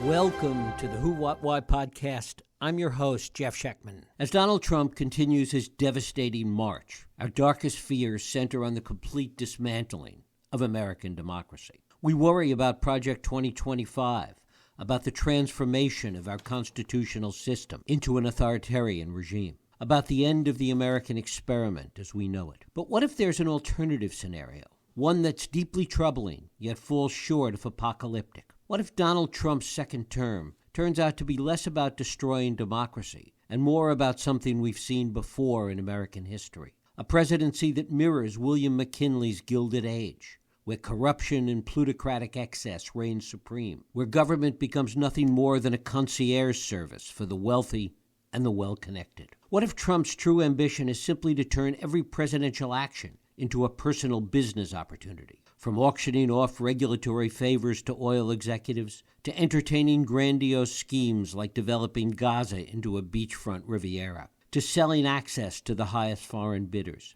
Welcome to the Who, What, Why podcast. I'm your host, Jeff Schechtman. As Donald Trump continues his devastating march, our darkest fears center on the complete dismantling of American democracy. We worry about Project 2025, about the transformation of our constitutional system into an authoritarian regime, about the end of the American experiment as we know it. But what if there's an alternative scenario, one that's deeply troubling, yet falls short of apocalyptic? What if Donald Trump's second term turns out to be less about destroying democracy and more about something we've seen before in American history? A presidency that mirrors William McKinley's Gilded Age, where corruption and plutocratic excess reign supreme, where government becomes nothing more than a concierge service for the wealthy and the well-connected. What if Trump's true ambition is simply to turn every presidential action into a personal business opportunity? From auctioning off regulatory favors to oil executives, to entertaining grandiose schemes like developing Gaza into a beachfront Riviera, to selling access to the highest foreign bidders.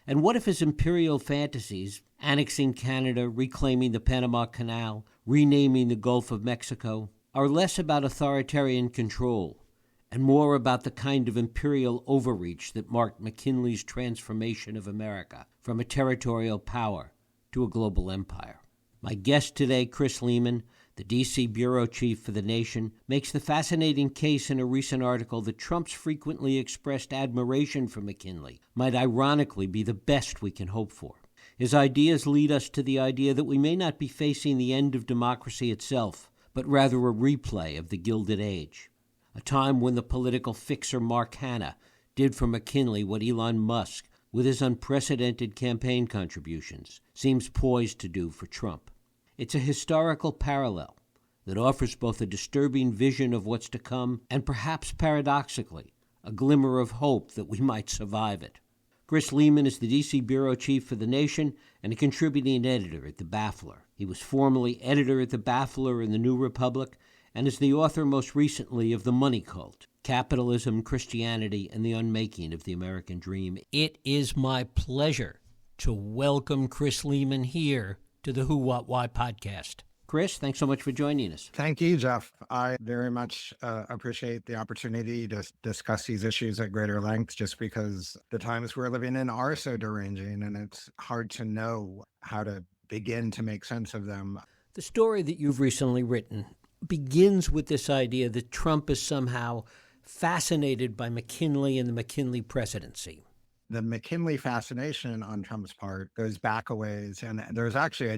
And what if his imperial fantasies, annexing Canada, reclaiming the Panama Canal, renaming the Gulf of Mexico, are less about authoritarian control and more about the kind of imperial overreach that marked McKinley's transformation of America from a territorial power to a global empire? My guest today, Chris Lehman, the D.C. bureau chief for The Nation, makes the fascinating case in a recent article that Trump's frequently expressed admiration for McKinley might ironically be the best we can hope for. His ideas lead us to the idea that we may not be facing the end of democracy itself, but rather a replay of the Gilded Age, a time when the political fixer Mark Hanna did for McKinley what Elon Musk, with his unprecedented campaign contributions, seems poised to do for Trump. It's a historical parallel that offers both a disturbing vision of what's to come and perhaps paradoxically, a glimmer of hope that we might survive it. Chris Lehman is the D.C. bureau chief for The Nation and a contributing editor at The Baffler. He was formerly editor at The Baffler and The New Republic and is the author most recently of The Money Cult: Capitalism, Christianity, and the Unmaking of the American Dream. It is my pleasure to welcome Chris Lehman here to the Who, What, Why podcast. Chris, thanks so much for joining us. Thank you, Jeff. I very much appreciate the opportunity to discuss these issues at greater length, just because the times we're living in are so deranging and it's hard to know how to begin to make sense of them. The story that you've recently written begins with this idea that Trump is somehow fascinated by McKinley and the McKinley presidency. The McKinley fascination on Trump's part goes back a ways, and there's actually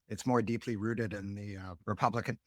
it's more deeply rooted in the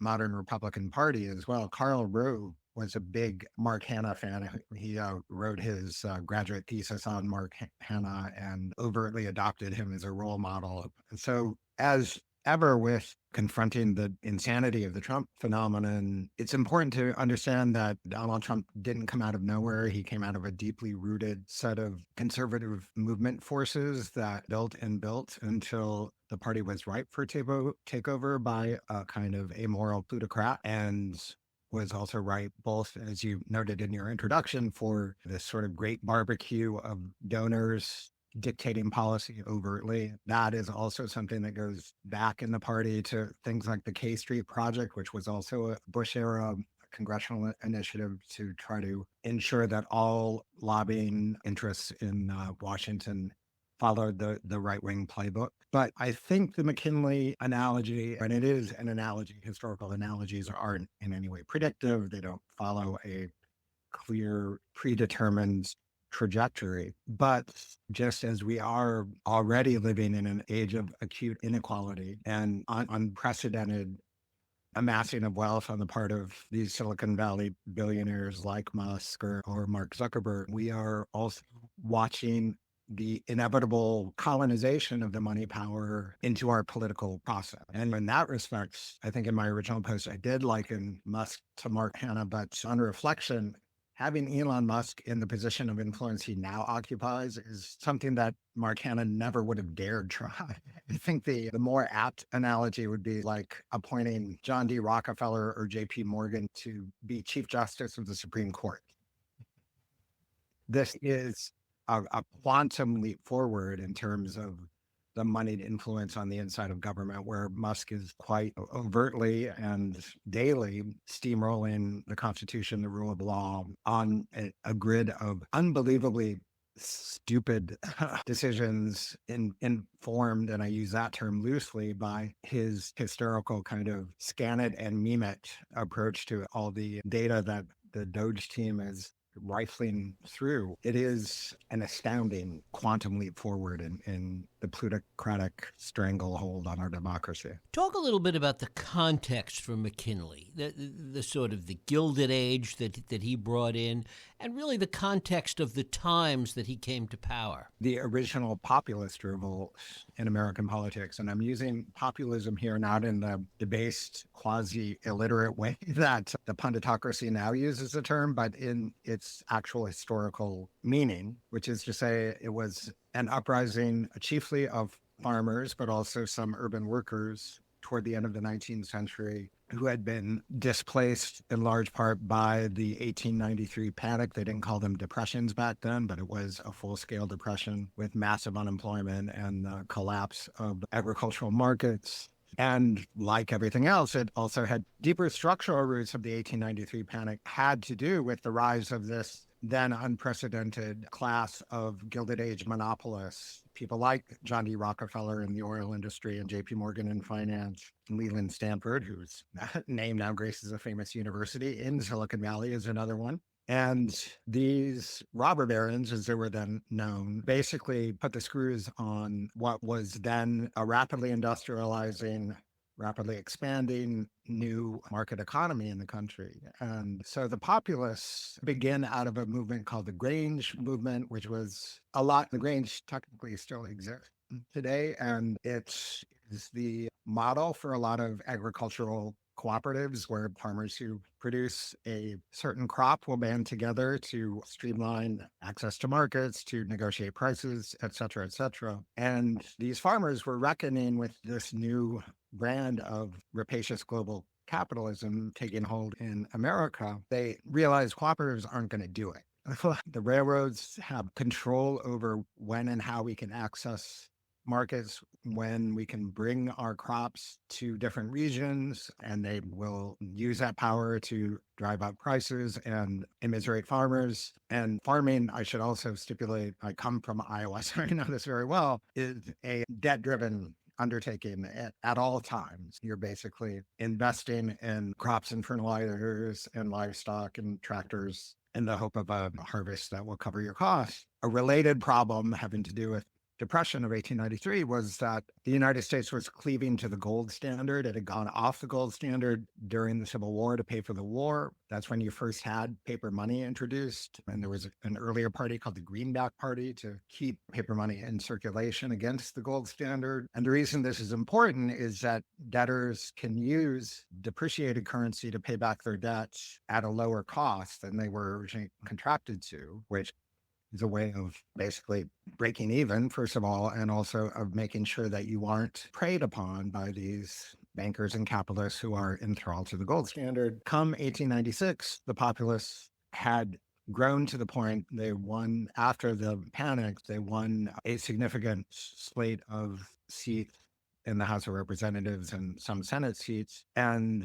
modern Republican Party as well. Karl Rove was a big Mark Hanna fan. He wrote his graduate thesis on Mark Hanna and overtly adopted him as a role model. And so as ever with confronting the insanity of the Trump phenomenon, it's important to understand that Donald Trump didn't come out of nowhere. He came out of a deeply rooted set of conservative movement forces that built until the party was ripe for takeover by a kind of amoral plutocrat, and was also ripe, both, as you noted in your introduction, for this sort of great barbecue of donors dictating policy overtly. That is also something that goes back in the party to things like the K Street Project, which was also a Bush-era congressional initiative to try to ensure that all lobbying interests in Washington followed the right-wing playbook. But I think the McKinley analogy, and it is an analogy, historical analogies aren't in any way predictive. They don't follow a clear, predetermined trajectory. But just as we are already living in an age of acute inequality and unprecedented amassing of wealth on the part of these Silicon Valley billionaires like Musk or Mark Zuckerberg, we are also watching the inevitable colonization of the money power into our political process. And in that respect, I think in my original post, I did liken Musk to Mark Hanna, but on reflection, having Elon Musk in the position of influence he now occupies is something that Mark Hanna never would have dared try. I think the more apt analogy would be like appointing John D. Rockefeller or J.P. Morgan to be Chief Justice of the Supreme Court. This is a quantum leap forward in terms of the moneyed influence on the inside of government, where Musk is quite overtly and daily steamrolling the Constitution, the rule of law on a grid of unbelievably stupid decisions informed, and I use that term loosely, by his hysterical kind of scan it and meme it approach to all the data that the Doge team is rifling through. It is an astounding quantum leap forward in the plutocratic stranglehold on our democracy. Talk a little bit about the context for McKinley, the sort of the Gilded Age that he brought in, and really the context of the times that he came to power. The original populist revolt in American politics, and I'm using populism here not in the debased, quasi-illiterate way that the punditocracy now uses the term, but in its actual historical meaning, which is to say it was an uprising chiefly of farmers, but also some urban workers toward the end of the 19th century who had been displaced in large part by the 1893 panic. They didn't call them depressions back then, but it was a full-scale depression with massive unemployment and the collapse of agricultural markets. And like everything else, it also had deeper structural roots of the 1893 panic, had to do with the rise of this then unprecedented class of Gilded Age monopolists, people like John D. Rockefeller in the oil industry and J.P. Morgan in finance, Leland Stanford, whose name now graces a famous university in Silicon Valley, is another one. And these robber barons, as they were then known, basically put the screws on what was then a rapidly industrializing, rapidly expanding new market economy in the country. And so the populists begin out of a movement called the Grange movement, which was the Grange technically still exists today. And it is the model for a lot of agricultural cooperatives where farmers who produce a certain crop will band together to streamline access to markets, to negotiate prices, et cetera, et cetera. And these farmers were reckoning with this new brand of rapacious global capitalism taking hold in America. They realized cooperatives aren't going to do it. The railroads have control over when and how we can access markets, when we can bring our crops to different regions, and they will use that power to drive up prices and immiserate farmers. And farming, I should also stipulate, I come from Iowa, so I know this very well, is a debt-driven undertaking at all times. You're basically investing in crops and fertilizers and livestock and tractors in the hope of a harvest that will cover your costs. A related problem having to do with Depression of 1893 was that the United States was cleaving to the gold standard. It had gone off the gold standard during the Civil War to pay for the war. That's when you first had paper money introduced. And there was an earlier party called the Greenback Party to keep paper money in circulation against the gold standard. And the reason this is important is that debtors can use depreciated currency to pay back their debts at a lower cost than they were originally contracted to, which is a way of basically breaking even, first of all, and also of making sure that you aren't preyed upon by these bankers and capitalists who are enthralled to the gold standard. Come 1896, the populists had grown to the point they won, after the panic, they won a significant slate of seats in the House of Representatives and some Senate seats. And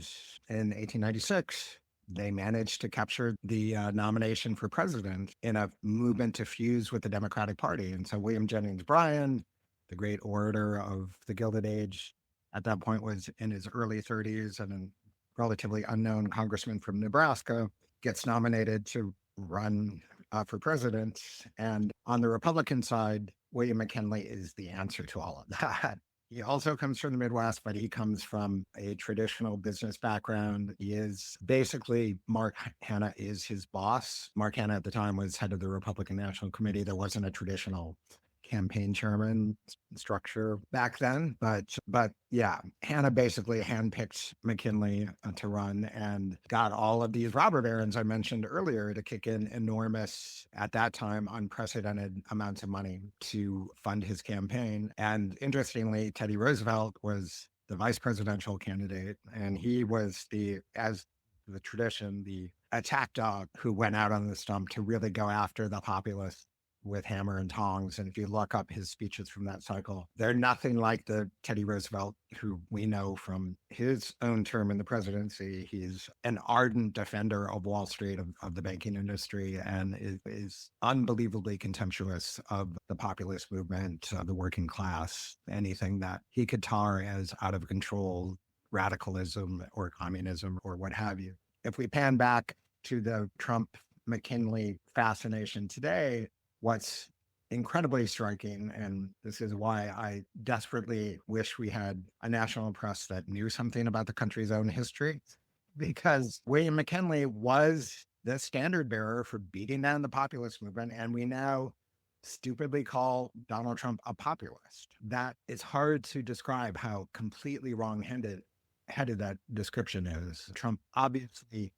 in 1896, they managed to capture the nomination for president in a movement to fuse with the Democratic Party. And so William Jennings Bryan, the great orator of the Gilded Age, at that point was in his early 30s and a relatively unknown congressman from Nebraska, gets nominated to run for president. And on the Republican side, William McKinley is the answer to all of that. He also comes from the Midwest, but he comes from a traditional business background. He is basically, Mark Hanna is his boss. Mark Hanna at the time was head of the Republican National Committee. There wasn't a traditional campaign chairman structure back then, but yeah, Hanna basically handpicked McKinley to run and got all of these robber barons I mentioned earlier to kick in enormous, at that time, unprecedented amounts of money to fund his campaign. And interestingly, Teddy Roosevelt was the vice presidential candidate, and he was as the tradition, the attack dog who went out on the stump to really go after the populists with hammer and tongs. And if you look up his speeches from that cycle, they're nothing like the Teddy Roosevelt, who we know from his own term in the presidency. He's an ardent defender of Wall Street, of the banking industry, and is unbelievably contemptuous of the populist movement, the working class, anything that he could tar as out of control radicalism or communism or what have you. If we pan back to the Trump McKinley fascination today, what's incredibly striking, and this is why I desperately wish we had a national press that knew something about the country's own history, because William McKinley was the standard bearer for beating down the populist movement, and we now stupidly call Donald Trump a populist. That it's hard to describe how completely wrong-headed that description is. Trump obviously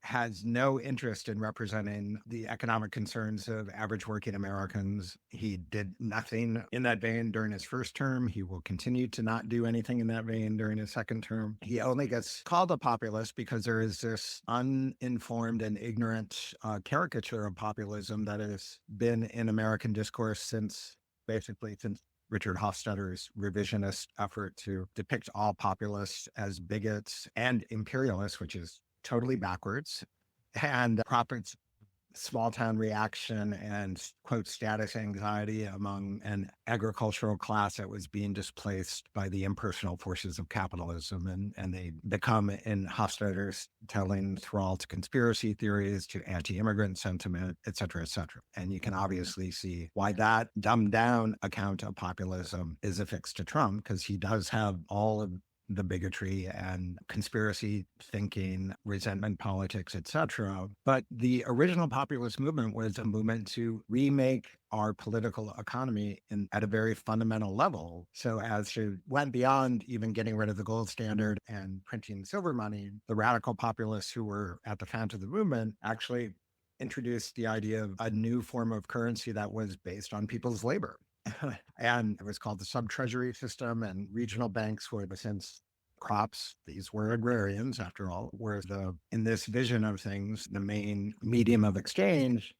has no interest in representing the economic concerns of average working Americans. He did nothing in that vein during his first term. He will continue to not do anything in that vein during his second term. He only gets called a populist because there is this uninformed and ignorant caricature of populism that has been in American discourse since Richard Hofstadter's revisionist effort to depict all populists as bigots and imperialists, which is totally backwards, and prophets small town reaction and, quote, status anxiety among an agricultural class that was being displaced by the impersonal forces of capitalism. And they become, in Hofstadter's telling, thrall to conspiracy theories, to anti-immigrant sentiment, et cetera, et cetera. And you can obviously see why that dumbed down account of populism is affixed to Trump, because he does have all of the bigotry and conspiracy thinking, resentment politics, etc. But the original populist movement was a movement to remake our political economy at a very fundamental level. So as it went beyond even getting rid of the gold standard and printing silver money, the radical populists who were at the fount of the movement actually introduced the idea of a new form of currency that was based on people's labor. And it was called the sub-treasury system, and regional banks were, since crops, these were agrarians after all, were in this vision of things, the main medium of exchange.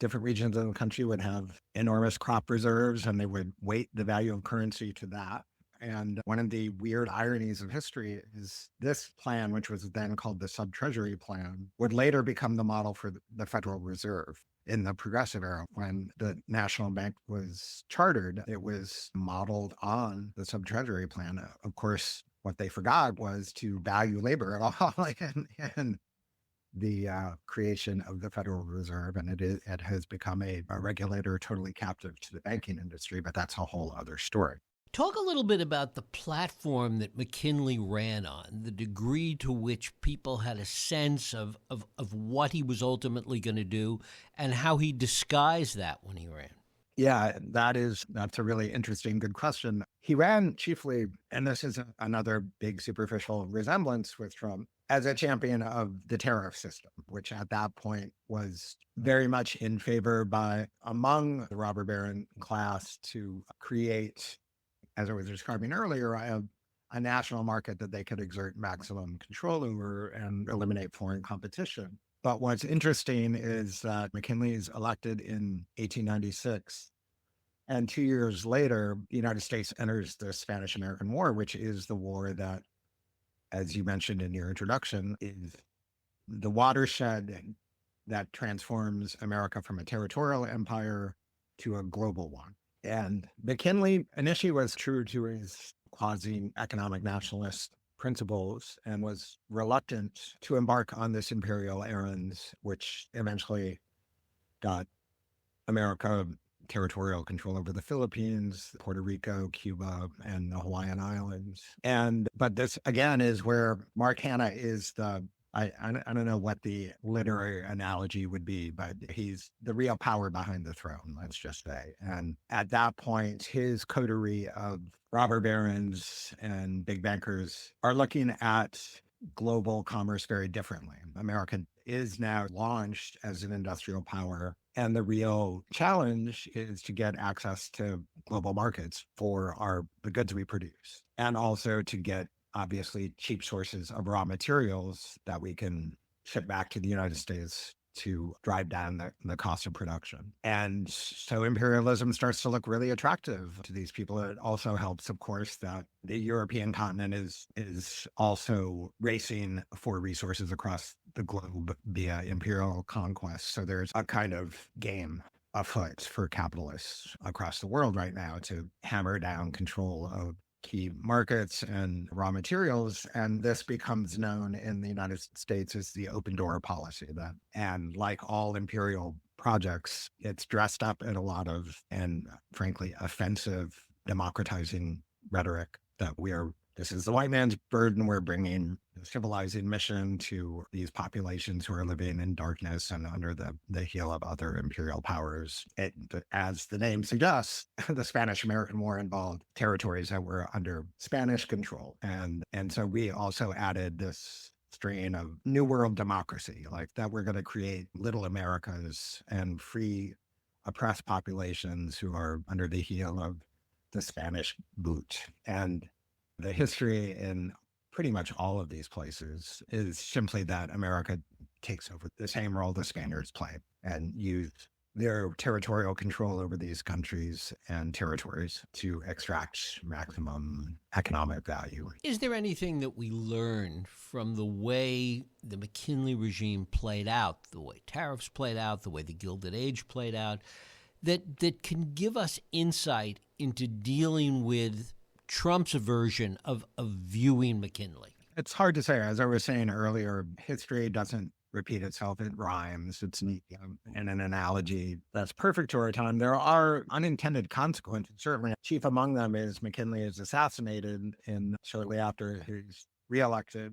Different regions of the country would have enormous crop reserves, and they would weight the value of currency to that. And one of the weird ironies of history is this plan, which was then called the sub-treasury plan, would later become the model for the Federal Reserve. In the progressive era, when the National Bank was chartered, it was modeled on the sub-treasury plan. Of course, what they forgot was to value labor at all in the creation of the Federal Reserve. And it has become a regulator totally captive to the banking industry, but that's a whole other story. Talk a little bit about the platform that McKinley ran on, the degree to which people had a sense of what he was ultimately going to do, and how he disguised that when he ran. Yeah, that's a really interesting, good question. He ran chiefly, and this is another big superficial resemblance with Trump, as a champion of the tariff system, which at that point was very much in favor among the robber baron class to create, as I was describing earlier, a national market that they could exert maximum control over and eliminate foreign competition. But what's interesting is that McKinley is elected in 1896. And 2 years later, the United States enters the Spanish-American War, which is the war that, as you mentioned in your introduction, is the watershed that transforms America from a territorial empire to a global one. And McKinley initially was true to his quasi-economic nationalist principles and was reluctant to embark on this imperial errand, which eventually got America territorial control over the Philippines, Puerto Rico, Cuba, and the Hawaiian Islands. But this, again, is where Mark Hanna is I don't know what the literary analogy would be, but he's the real power behind the throne, let's just say. And at that point, his coterie of robber barons and big bankers are looking at global commerce very differently. America is now launched as an industrial power, and the real challenge is to get access to global markets for the goods we produce, and also to get, obviously, cheap sources of raw materials that we can ship back to the United States to drive down the cost of production. And so imperialism starts to look really attractive to these people. It also helps, of course, that the European continent is also racing for resources across the globe via imperial conquest. So there's a kind of game afoot for capitalists across the world right now to hammer down control of key markets and raw materials. And this becomes known in the United States as the open door policy. And like all imperial projects, it's dressed up in a lot of, and frankly, offensive democratizing rhetoric that this is the white man's burden. We're bringing a civilizing mission to these populations who are living in darkness and under the heel of other imperial powers. As the name suggests, the Spanish-American War involved territories that were under Spanish control. And so we also added this strain of New World democracy, like that we're going to create little Americas and free oppressed populations who are under the heel of the Spanish boot. And the history in pretty much all of these places is simply that America takes over the same role the Spaniards play and use their territorial control over these countries and territories to extract maximum economic value. Is there anything that we learn from the way the McKinley regime played out, the way tariffs played out, the way the Gilded Age played out, that can give us insight into dealing with Trump's version of viewing McKinley? It's hard to say. As I was saying earlier, history doesn't repeat itself. It rhymes. It's neat. And an analogy that's perfect to our time. There are unintended consequences. Certainly, chief among them is McKinley is assassinated shortly after he's reelected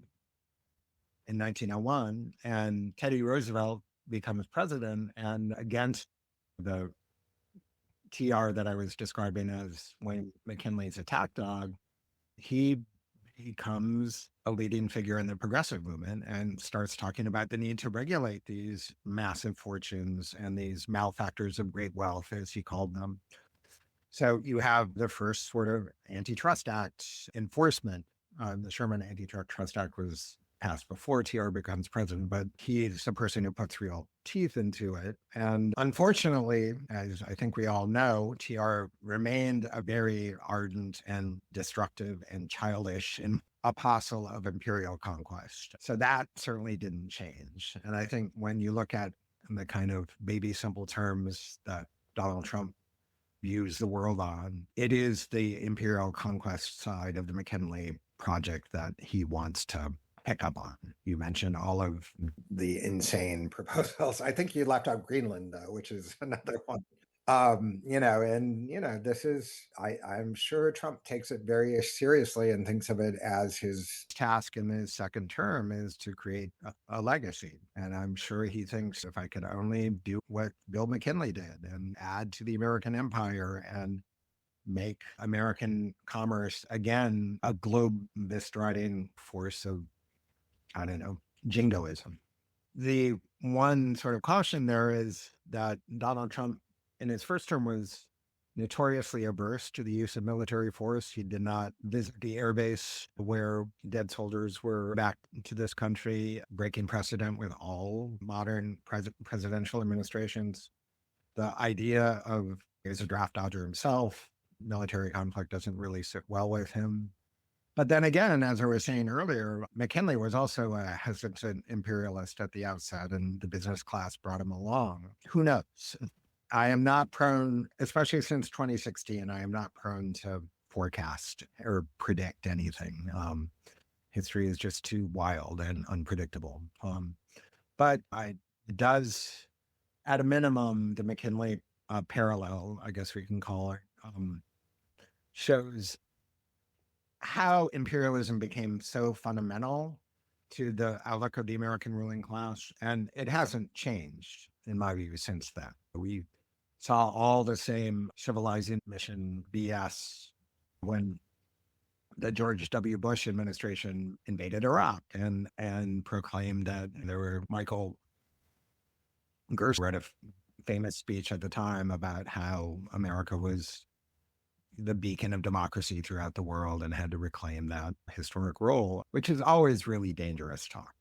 in 1901, and Teddy Roosevelt becomes president. And against the TR that I was describing as Wayne McKinley's attack dog, he becomes a leading figure in the progressive movement and starts talking about the need to regulate these massive fortunes and these malefactors of great wealth, as he called them. So you have the first sort of antitrust act enforcement. The Sherman Antitrust Act was passed before TR becomes president, but he's the person who puts real teeth into it. And unfortunately, as I think we all know, TR remained a very ardent and destructive and childish and apostle of imperial conquest. So that certainly didn't change. And I think when you look at the kind of baby simple terms that Donald Trump views the world on, it is the imperial conquest side of the McKinley project that he wants to pick up on. You mentioned all of the insane proposals. I think you left out Greenland, though, which is another one. This is, I'm sure Trump takes it very seriously and thinks of it as his task in his second term is to create a legacy. And I'm sure he thinks if I could only do what Bill McKinley did and add to the American empire and make American commerce again a globe bestriding force of, I don't know, jingoism. The one sort of caution there is that Donald Trump in his first term was notoriously averse to the use of military force. He did not visit the airbase where dead soldiers were back to this country, breaking precedent with all modern presidential administrations. The idea of, as a draft dodger himself, military conflict doesn't really sit well with him. But then again, as I was saying earlier, McKinley was also a hesitant imperialist at the outset, and the business class brought him along. Who knows? I am not prone, especially since 2016, I am not prone to forecast or predict anything. History is just too wild and unpredictable. But it does, at a minimum, the McKinley parallel, I guess we can call it, shows how imperialism became so fundamental to the outlook of the American ruling class. And it hasn't changed, in my view, since then. We saw all the same civilizing mission BS when the George W. Bush administration invaded Iraq and proclaimed that there were Michael Gerson read a famous speech at the time about how America was the beacon of democracy throughout the world and had to reclaim that historic role, which is always really dangerous talk.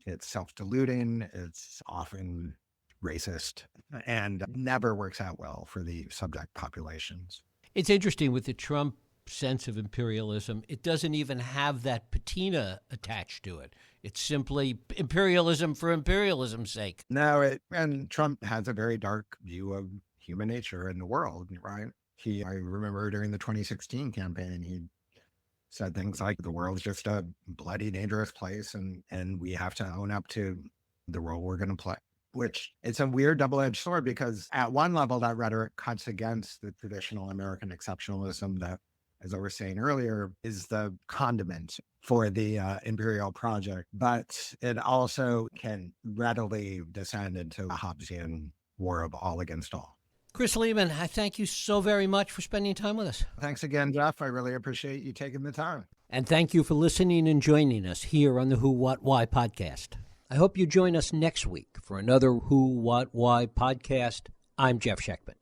It's self-deluding. It's often racist and never works out well for the subject populations. It's interesting with the Trump sense of imperialism, it doesn't even have that patina attached to it. It's simply imperialism for imperialism's sake. No, and Trump has a very dark view of human nature in the world, right? I remember during the 2016 campaign, he said things like the world's just a bloody, dangerous place, and we have to own up to the role we're going to play. Which it's a weird double-edged sword, because at one level, that rhetoric cuts against the traditional American exceptionalism that, as I was saying earlier, is the condiment for the imperial project. But it also can readily descend into a Hobbesian war of all against all. Chris Lehman, I thank you so very much for spending time with us. Thanks again, Jeff. I really appreciate you taking the time. And thank you for listening and joining us here on the Who, What, Why podcast. I hope you join us next week for another Who, What, Why podcast. I'm Jeff Sheckman.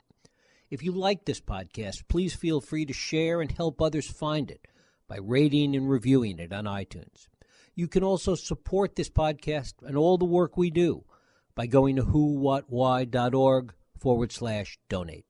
If you like this podcast, please feel free to share and help others find it by rating and reviewing it on iTunes. You can also support this podcast and all the work we do by going to whowhatwhy.org/donate.